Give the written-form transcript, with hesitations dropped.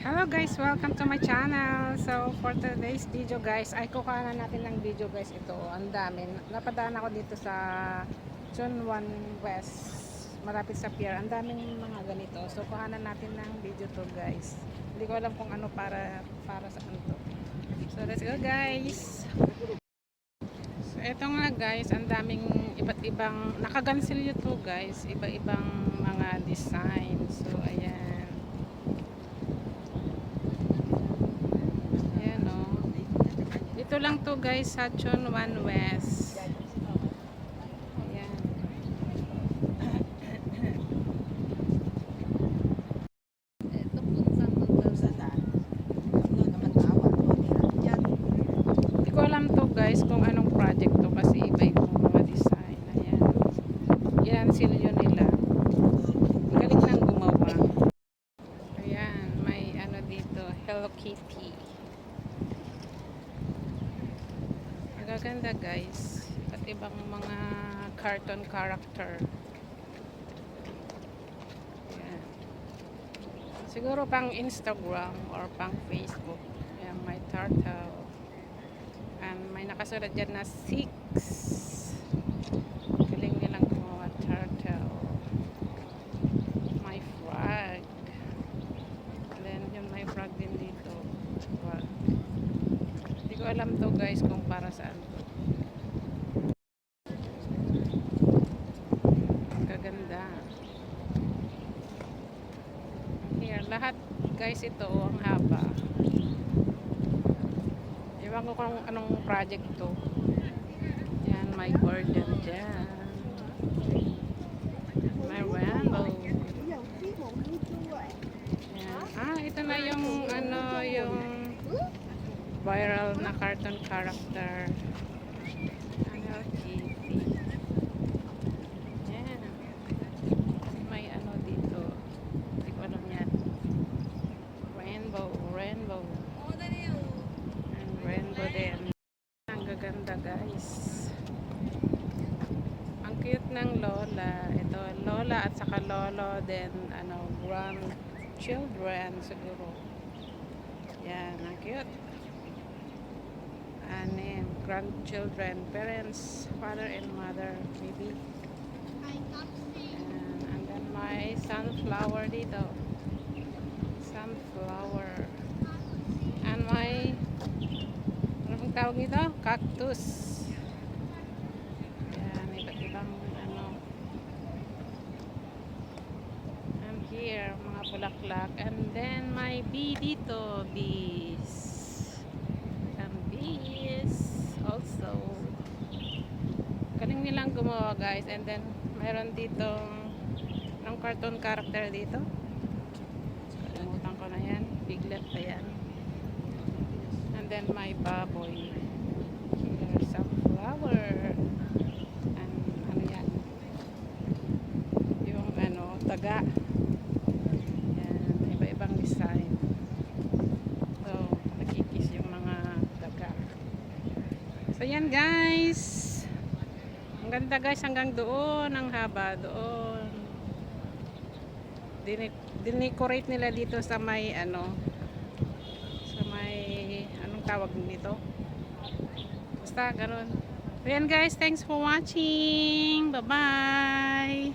Hello guys, welcome to my channel. So for today's video guys, ay kukuha na natin ng video guys. Ito, ang dami. Napadaan ako dito sa Chunwan West, malapit sa pier. Ang daming mga ganito. So kuha na natin ng video to guys. Hindi ko alam kung ano para saan to. So let's go guys. So ito nga guys, ang daming iba't ibang nakagansilyo to guys. Iba-ibang mga design. So ayan. Ito lang to guys sa Chunwan West. Ayan. Hindi ko alam to guys kung anong project to kasi iba-ibang mga design. Ayan. Yan sila nila. Galing nang gumawa. Ayan, may ano dito, Hello Kitty. Gaganda guys, at ibang mga cartoon character. Ayan. Siguro pang Instagram or pang Facebook. Ayan, may turtle and may nakasulat dyan na 6. Galing nilang gumawa. Turtle, may frog, and then yun, may frog din dito. Frog. Hindi ko alam to guys kung para saan to. Ang gaganda. Here, lahat guys ito ang haba. Ewan ko kung anong project to. Yan, may garden dyan. May rainbow. Yan. Ah, ito na yung ano, yung viral na cartoon character. Hello Kitty. Yan. May ano dito. Hindi ko alam yan. Rainbow. And rainbow din. Ang gaganda guys. Ang cute ng lola. Ito, lola at saka lolo. Then, ano, grandchildren siguro. Yan, ang cute. Anim, grandchildren, parents, father and mother, maybe. And then may sunflower dito. Sunflower. And may, ano bang tawag nito? Cactus. Yan, iba't ibang ano. And here, mga bulaklak. And then may bee dito. Bees. Also galing nilang gumawa guys. And then mayroon dito ng cartoon character dito, kalimutan ko na yan, piglet pa yan. And then may baboy. Here's some flower. And ano yan, yung ano, taga. Yan, iba-ibang design. So nakikis yung mga taga. So yan guys, ang ganda guys, hanggang doon ang haba doon. Dinecorate nila dito sa may ano, sa may anong tawag nito, basta ganun. So yan guys, thanks for watching, bye bye.